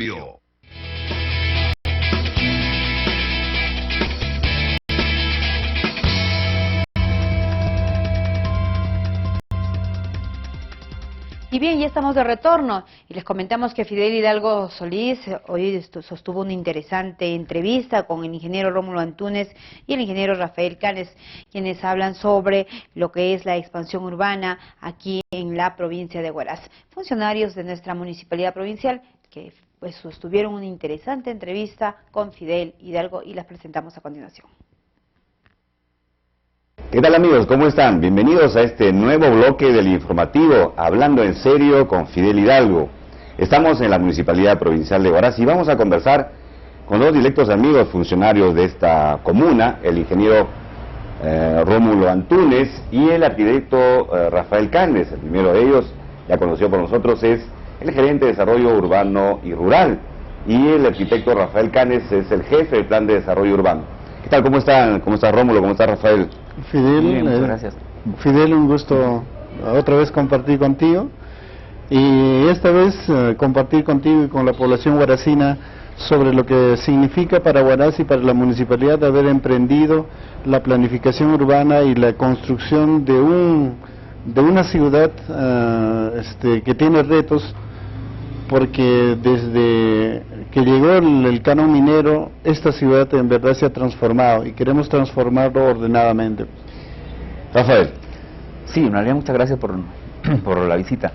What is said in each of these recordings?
Radio. Y bien, ya estamos de retorno y les comentamos que Fidel Hidalgo Solís hoy sostuvo una interesante entrevista con el ingeniero Rómulo Antúnez y el ingeniero Rafael Canes, quienes hablan sobre lo que es la expansión urbana aquí en la provincia de Huaraz. Funcionarios de nuestra municipalidad provincial que pues sostuvieron una interesante entrevista con Fidel Hidalgo y las presentamos a continuación. ¿Qué tal amigos? ¿Cómo están? Bienvenidos a este nuevo bloque del informativo Hablando en Serio con Fidel Hidalgo. Estamos en la Municipalidad Provincial de Huaraz y vamos a conversar con dos directos amigos funcionarios de esta comuna, el ingeniero Rómulo Antúnez y el arquitecto Rafael Canes. El primero de ellos, ya conocido por nosotros, es el gerente de Desarrollo Urbano y Rural, y el arquitecto Rafael Canes es el jefe del Plan de Desarrollo Urbano. ¿Qué tal? ¿Cómo están? ¿Cómo está Rómulo? ¿Cómo está Rafael? Fidel, bien, muchas gracias. Fidel, un gusto otra vez compartir contigo, y esta vez compartir contigo y con la población huaracina sobre lo que significa para Huaraz y para la municipalidad haber emprendido la planificación urbana y la construcción de una ciudad que tiene retos, porque desde que llegó el canon minero, esta ciudad en verdad se ha transformado y queremos transformarlo ordenadamente. Rafael. Sí, en realidad muchas gracias por la visita.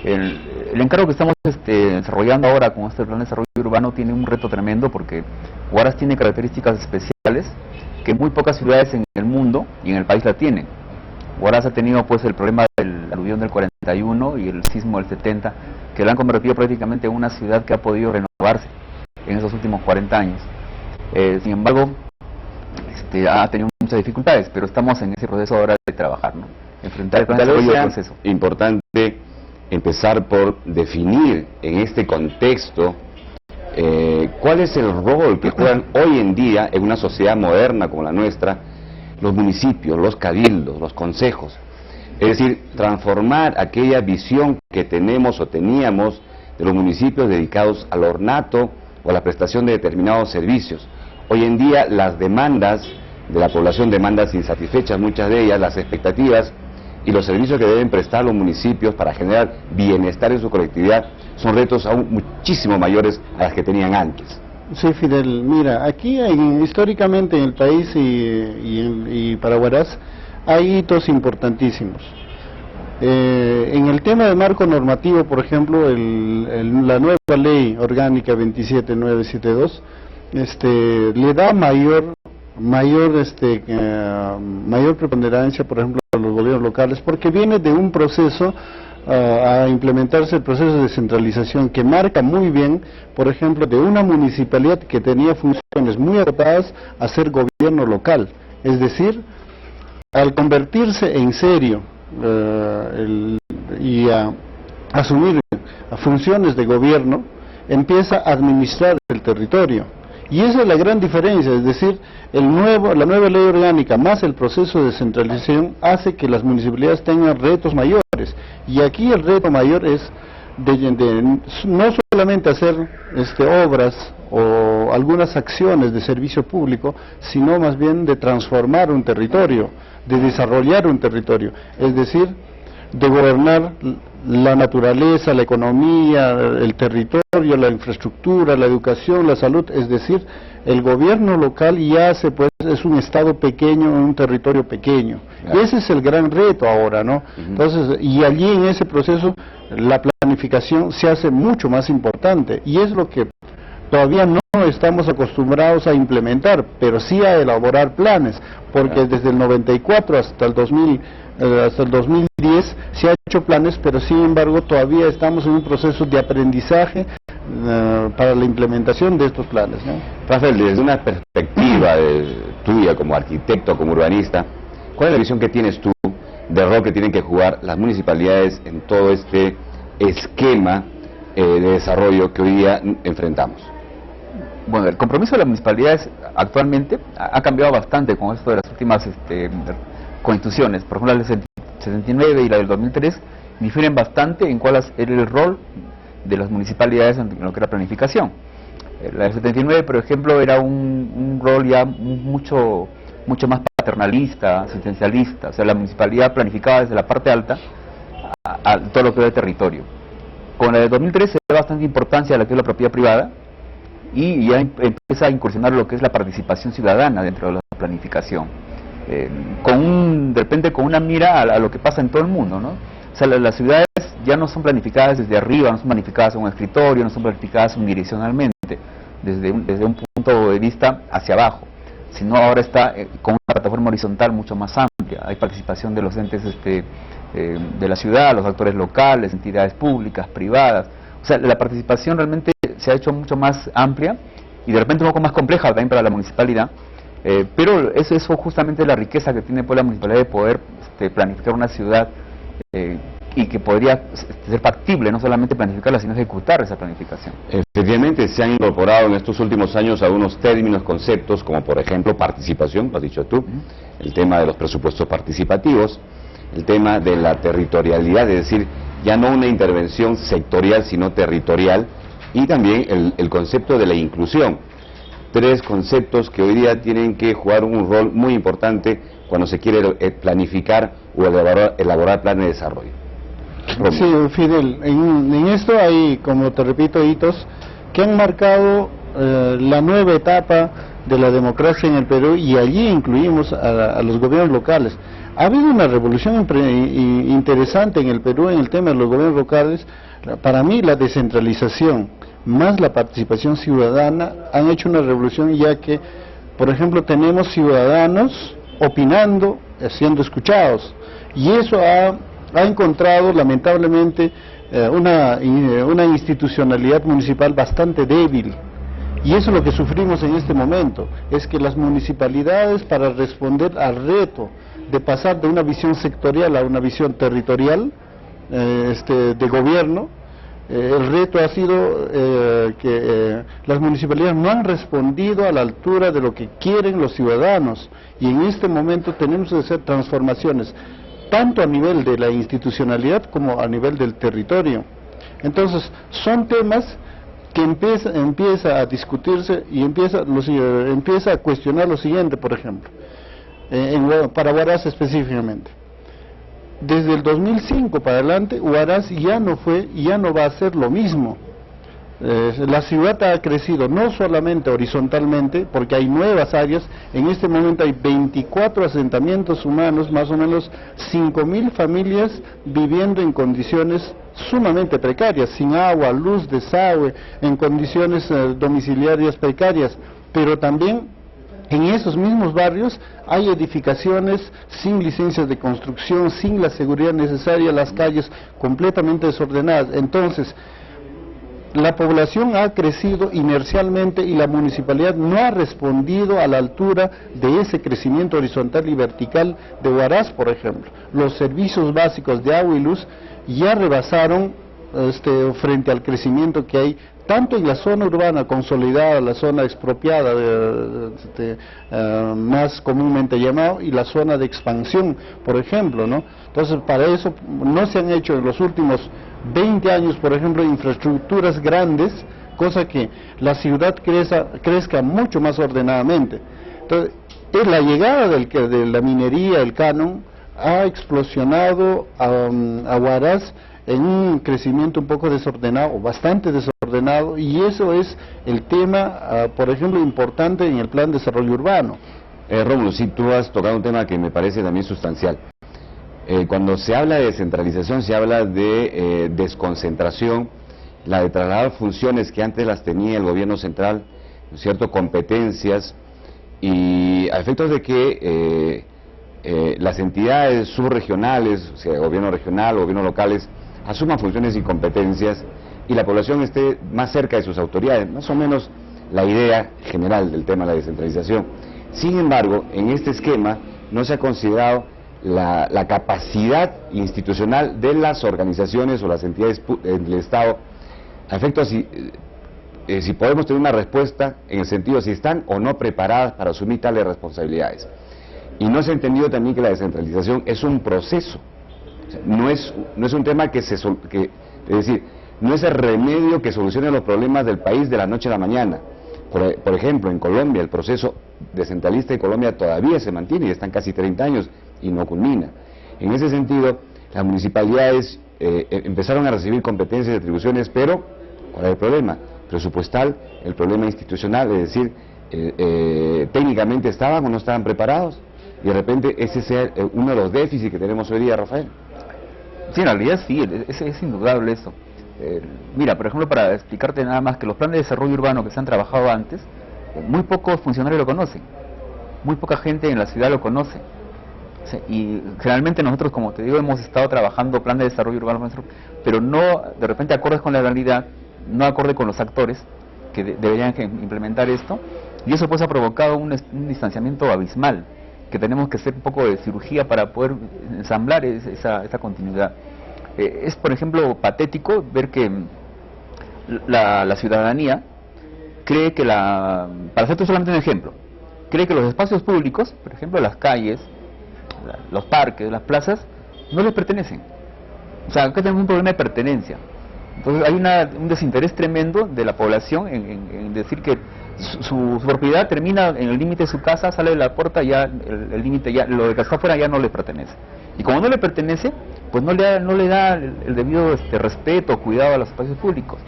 El encargo que estamos desarrollando ahora con este plan de desarrollo urbano tiene un reto tremendo, porque Huaraz tiene características especiales que muy pocas ciudades en el mundo y en el país la tienen. Huaraz ha tenido pues el problema del aluvión del 41 y el sismo del 70, que lo han convertido prácticamente en una ciudad que ha podido renovarse en esos últimos 40 años. Sin embargo, ha tenido muchas dificultades, pero estamos en ese proceso ahora de trabajar, ¿no? Enfrentar el proceso. Importante empezar por definir en este contexto cuál es el rol que juegan hoy en día en una sociedad moderna como la nuestra los municipios, los cabildos, los consejos. Es decir, transformar aquella visión que tenemos o teníamos de los municipios dedicados al ornato o a la prestación de determinados servicios. Hoy en día las demandas de la población, demandas insatisfechas, muchas de ellas, las expectativas y los servicios que deben prestar los municipios para generar bienestar en su colectividad son retos aún muchísimo mayores a los que tenían antes. Sí, Fidel, mira, aquí históricamente en el país y para Huaraz hay hitos importantísimos. En el tema de marco normativo, por ejemplo, la nueva ley orgánica 27972 le da mayor preponderancia, por ejemplo, a los gobiernos locales, porque viene de un proceso a implementarse el proceso de descentralización que marca muy bien, por ejemplo, de una municipalidad que tenía funciones muy acotadas a ser gobierno local. Es decir, al convertirse en serio y a asumir funciones de gobierno, empieza a administrar el territorio. Y esa es la gran diferencia, es decir, la nueva ley orgánica más el proceso de descentralización hace que las municipalidades tengan retos mayores. Y aquí el reto mayor es no solamente hacer obras o algunas acciones de servicio público, sino más bien de transformar un territorio, de desarrollar un territorio, es decir, de gobernar la naturaleza, la economía, el territorio, la infraestructura, la educación, la salud, es decir, el gobierno local ya es un estado pequeño en un territorio pequeño. Claro. Ese es el gran reto ahora, ¿no? Entonces, y allí en ese proceso la planificación se hace mucho más importante, y es lo que todavía no estamos acostumbrados a implementar, pero sí a elaborar planes, porque desde el 94 hasta el 2010 se ha hecho planes, pero sin embargo todavía estamos en un proceso de aprendizaje para la implementación de estos planes, ¿no? Rafael, desde una perspectiva tuya como arquitecto, como urbanista, ¿cuál es la visión que tienes tú del rol que tienen que jugar las municipalidades en todo este esquema de desarrollo que hoy día enfrentamos? Bueno, el compromiso de las municipalidades actualmente ha cambiado bastante con esto de las últimas constituciones. Por ejemplo, la del 79 y la del 2003 difieren bastante en cuál era el rol de las municipalidades en lo que era planificación. La del 79, por ejemplo, era un rol ya mucho más paternalista, asistencialista, o sea, la municipalidad planificaba desde la parte alta a todo lo que era el territorio. Con la de 2013 se da bastante importancia a lo que es la propiedad privada y ya empieza a incursionar lo que es la participación ciudadana dentro de la planificación, de repente con una mira a lo que pasa en todo el mundo, ¿no? O sea, las ciudades ya no son planificadas desde arriba, no son planificadas en un escritorio, no son planificadas unidireccionalmente, desde un punto de vista hacia abajo, sino ahora está con una plataforma horizontal mucho más amplia. Hay participación de los entes de la ciudad, los actores locales, entidades públicas, privadas. O sea, la participación realmente se ha hecho mucho más amplia y de repente un poco más compleja también para la municipalidad, pero eso es justamente la riqueza que tiene pues la municipalidad de poder planificar una ciudad y que podría ser factible, no solamente planificarla, sino ejecutar esa planificación. Efectivamente, se han incorporado en estos últimos años algunos términos, conceptos, como por ejemplo participación, lo has dicho tú, el tema de los presupuestos participativos, el tema de la territorialidad, es decir, ya no una intervención sectorial, sino territorial, y también el concepto de la inclusión. Tres conceptos que hoy día tienen que jugar un rol muy importante cuando se quiere planificar o elaborar planes de desarrollo. Sí, Fidel, en esto hay, como te repito, hitos que han marcado la nueva etapa de la democracia en el Perú, y allí incluimos a los gobiernos locales. Ha habido una revolución interesante en el Perú en el tema de los gobiernos locales. Para mí la descentralización más la participación ciudadana han hecho una revolución, ya que, por ejemplo, tenemos ciudadanos opinando, siendo escuchados, y eso ha encontrado lamentablemente una institucionalidad municipal bastante débil. Y eso es lo que sufrimos en este momento, es que las municipalidades, para responder al reto de pasar de una visión sectorial a una visión territorial de gobierno, el reto ha sido que las municipalidades no han respondido a la altura de lo que quieren los ciudadanos, y en este momento tenemos que hacer transformaciones, tanto a nivel de la institucionalidad como a nivel del territorio. Entonces, son temas que empieza a discutirse y empieza a cuestionar lo siguiente, por ejemplo, para Huaraz específicamente. Desde el 2005 para adelante, Huaraz ya no va a ser lo mismo. La ciudad ha crecido no solamente horizontalmente, porque hay nuevas áreas. En este momento hay 24 asentamientos humanos, más o menos 5.000 familias viviendo en condiciones sumamente precarias, sin agua, luz, desagüe, en condiciones domiciliarias precarias, pero también en esos mismos barrios hay edificaciones sin licencias de construcción, sin la seguridad necesaria, las calles completamente desordenadas. Entonces, la población ha crecido inercialmente y la municipalidad no ha respondido a la altura de ese crecimiento horizontal y vertical de Huaraz, por ejemplo. Los servicios básicos de agua y luz ya rebasaron frente al crecimiento que hay tanto en la zona urbana consolidada, la zona expropiada, más comúnmente llamado, y la zona de expansión, por ejemplo, ¿no? Entonces, para eso no se han hecho en los últimos 20 años, por ejemplo, infraestructuras grandes, cosa que la ciudad crezca mucho más ordenadamente. Entonces, la llegada de la minería, el canon, ha explosionado a Huaraz en un crecimiento un poco desordenado, bastante desordenado, y eso es el tema, por ejemplo, importante en el plan de desarrollo urbano. Rómulo, sí, tú has tocado un tema que me parece también sustancial. Cuando se habla de descentralización, se habla de desconcentración, la de trasladar funciones que antes las tenía el gobierno central, ¿no es cierto?, competencias, y a efectos de que las entidades subregionales, o sea, gobierno regional, gobiernos locales, asuman funciones y competencias y la población esté más cerca de sus autoridades, más o menos la idea general del tema de la descentralización. Sin embargo, en este esquema no se ha considerado la capacidad institucional de las organizaciones o las entidades del Estado, a efectos si podemos tener una respuesta en el sentido si están o no preparadas para asumir tales responsabilidades. Y no se ha entendido también que la descentralización es un proceso, o sea, no es un tema es decir, no es el remedio que solucione los problemas del país de la noche a la mañana. Por ejemplo, en Colombia, el proceso descentralista de Colombia todavía se mantiene, y están casi 30 años y no culmina. En ese sentido, las municipalidades empezaron a recibir competencias y atribuciones, pero ¿cuál es el problema? Presupuestal, el problema institucional, es decir, técnicamente estaban o no estaban preparados, y de repente ese es uno de los déficits que tenemos hoy día, Rafael. Sí, en realidad sí, es indudable eso. Mira, por ejemplo, para explicarte nada más que los planes de desarrollo urbano que se han trabajado antes, muy pocos funcionarios lo conocen, muy poca gente en la ciudad lo conoce. Sí, y generalmente nosotros, como te digo, hemos estado trabajando plan de desarrollo urbano, pero no de repente acordes con la realidad, no acorde con los actores que deberían implementar esto, y eso pues ha provocado un distanciamiento abismal, que tenemos que hacer un poco de cirugía para poder ensamblar esa continuidad. Es, por ejemplo, patético ver que la ciudadanía cree que para hacerte solamente un ejemplo, cree que los espacios públicos, por ejemplo las calles, los parques, las plazas, no les pertenecen. O sea, acá tenemos un problema de pertenencia. Entonces hay un desinterés tremendo de la población en decir que su propiedad termina en el límite de su casa, sale de la puerta, ya el límite, ya lo de que está afuera ya no le pertenece. Y como no le pertenece, pues no le da el debido respeto o cuidado a los espacios públicos.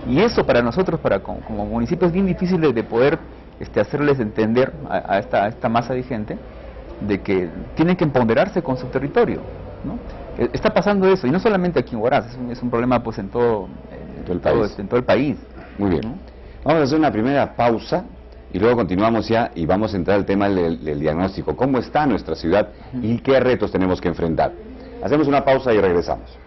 Y eso para nosotros, como municipio, es bien difícil de poder hacerles entender a esta masa de gente de que tienen que empoderarse con su territorio, ¿no? Está pasando eso, y no solamente aquí en Huaraz, es un problema pues en todo el país. Muy bien. ¿No? Vamos a hacer una primera pausa y luego continuamos ya y vamos a entrar al tema del diagnóstico. ¿Cómo está nuestra ciudad y qué retos tenemos que enfrentar? Hacemos una pausa y regresamos.